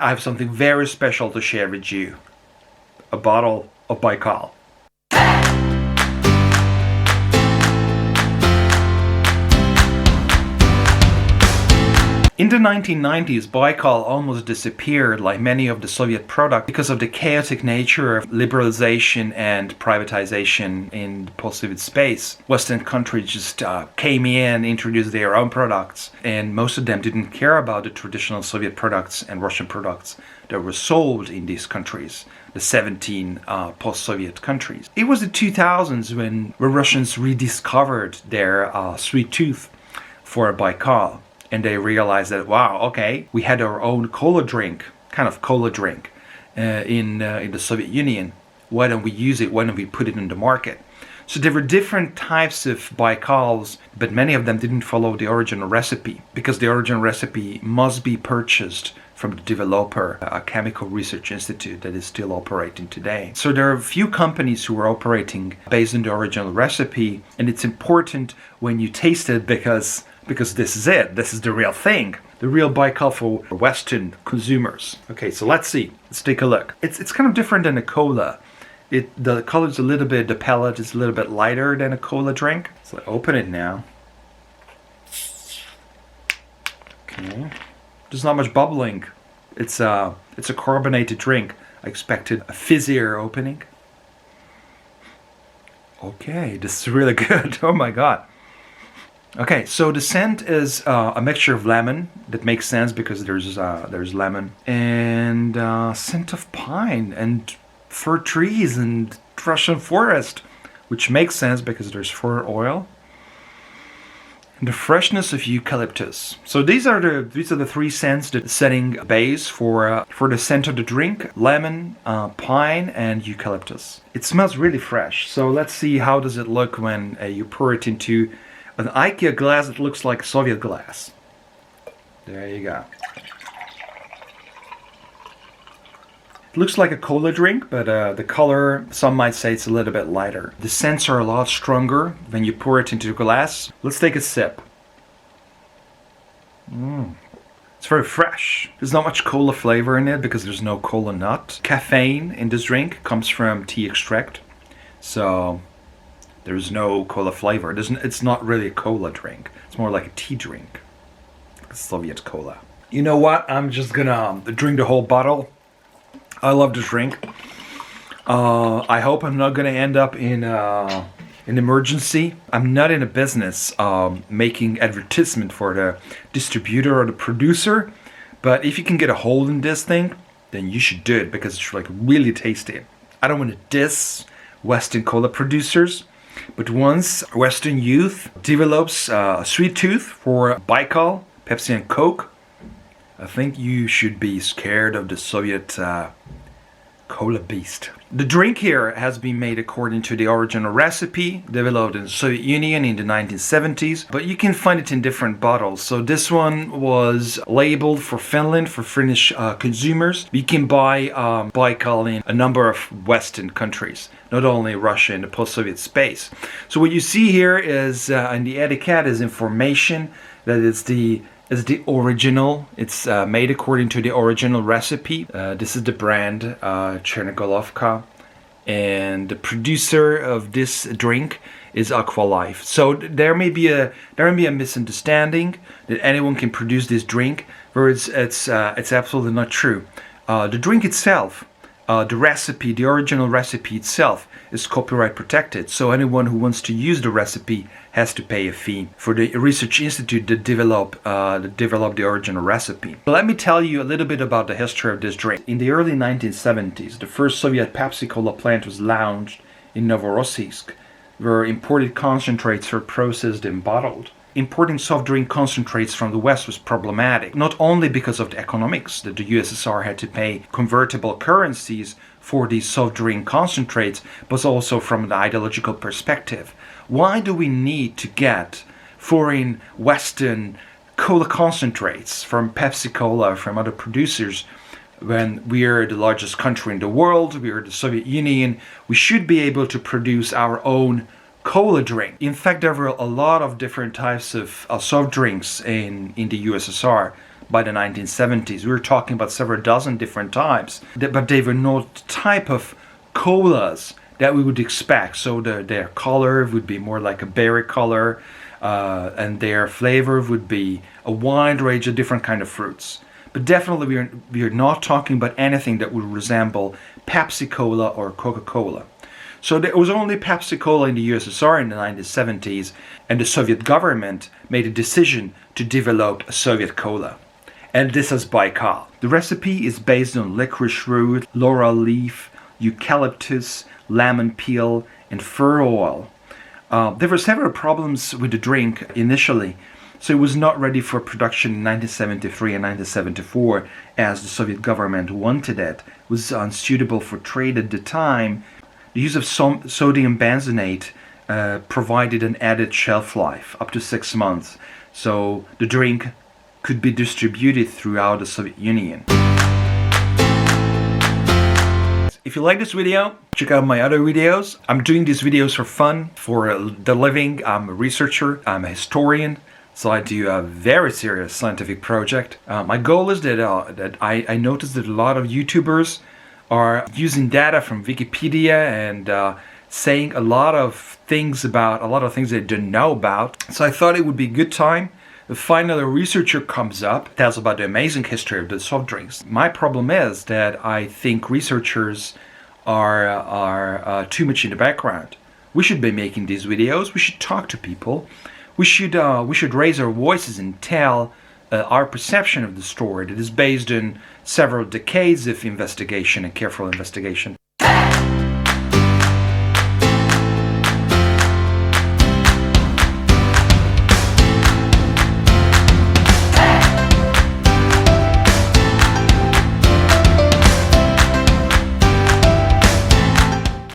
I have something very special to share with you. A bottle of Baikal. In the 1990s, Baikal almost disappeared like many of the Soviet products because of the chaotic nature of liberalization and privatization in the post-Soviet space. Western countries just came in, introduced their own products, and most of them didn't care about the traditional Soviet products and Russian products that were sold in these countries, the 17 post-Soviet countries. It was the 2000s when Russians rediscovered their sweet tooth for Baikal. And they realized that, wow, okay, we had our own cola drink, kind of cola drink, in the Soviet Union. Why don't we use it? Why don't we put it in the market? So there were different types of Baikals, but many of them didn't follow the original recipe, because the original recipe must be purchased from the developer, a chemical research institute that is still operating today. So there are a few companies who are operating based on the original recipe, and it's important when you taste it because this is it. This is the real thing. The real Baikal for Western consumers. Okay, so let's see. Let's take a look. It's kind of different than a cola. The color is a little bit, the palette is a little bit lighter than a cola drink. So I open it now. Okay. There's not much bubbling. It's a carbonated drink. I expected a fizzier opening. Okay, this is really good. Oh my god. Okay, so the scent is a mixture of lemon. That makes sense because there's lemon and scent of pine and fir trees and Russian forest, which makes sense because there's fir oil. And the freshness of eucalyptus. So these are the three scents that setting a base for the scent of the drink: lemon, pine, and eucalyptus. It smells really fresh. So let's see how does it look when you pour it into an IKEA glass that looks like Soviet glass. There you go. It looks like a cola drink, but the color, some might say it's a little bit lighter. The scents are a lot stronger when you pour it into a glass. Let's take a sip. It's very fresh. There's not much cola flavor in it because there's no cola nut. Caffeine in this drink comes from tea extract. So there's no cola flavor. It's not really a cola drink. It's more like a tea drink. Soviet cola. You know what? I'm just gonna drink the whole bottle. I love this drink. I hope I'm not gonna end up in an emergency. I'm not in a business making advertisement for the distributor or the producer. But if you can get a hold in this thing, then you should do it because it's like really tasty. I don't want to diss Western cola producers. But once Western youth develops a sweet tooth for Baikal, Pepsi and Coke, I think you should be scared of the Soviet cola beast. The drink here has been made according to the original recipe, developed in the Soviet Union in the 1970s, but you can find it in different bottles. So this one was labeled for Finland, for Finnish consumers. You can buy Baikal in a number of Western countries, not only Russia and the post-Soviet space. So what you see here is, in the etiquette, is information that it's the original. It's made according to the original recipe. This is the brand Chernogolovka, and the producer of this drink is Aqualife. So there may be a misunderstanding that anyone can produce this drink, where it's absolutely not true. The drink itself, the recipe, the original recipe itself, is copyright protected. So anyone who wants to use the recipe has to pay a fee for the research institute that developed the original recipe. Let me tell you a little bit about the history of this drink. In the early 1970s, the first Soviet Pepsi Cola plant was launched in Novorossiysk, where imported concentrates were processed and bottled. Importing soft drink concentrates from the West was problematic, not only because of the economics, that the USSR had to pay convertible currencies for these soft drink concentrates, but also from an ideological perspective. Why do we need to get foreign Western cola concentrates from Pepsi Cola, from other producers, when we are the largest country in the world, we are the Soviet Union? We should be able to produce our own cola drink. In fact, there were a lot of different types of soft drinks in the USSR, by the 1970s. We were talking about several dozen different types, but they were not the type of colas that we would expect. So their color would be more like a berry color, and their flavor would be a wide range of different kind of fruits. But definitely we are not talking about anything that would resemble Pepsi Cola or Coca-Cola. So there was only Pepsi Cola in the USSR in the 1970s, and the Soviet government made a decision to develop a Soviet cola. And this is Baikal. The recipe is based on licorice root, laurel leaf, eucalyptus, lemon peel, and fir oil. There were several problems with the drink initially, so it was not ready for production in 1973 and 1974 as the Soviet government wanted it. It was unsuitable for trade at the time. The use of sodium benzoate provided an added shelf life, up to 6 months, so the drink could be distributed throughout the Soviet Union. If you like this video, check out my other videos. I'm doing these videos for fun, for the living. I'm a researcher, I'm a historian, so I do a very serious scientific project. My goal is that I noticed that a lot of YouTubers are using data from Wikipedia and saying a lot of things they didn't know about. So I thought it would be a good time if finally a researcher comes up, tells about the amazing history of the soft drinks. My problem is that I think researchers are too much in the background. We should be making these videos. We should talk to people. We should raise our voices and tell our perception of the story that is based on several decades of investigation and careful investigation.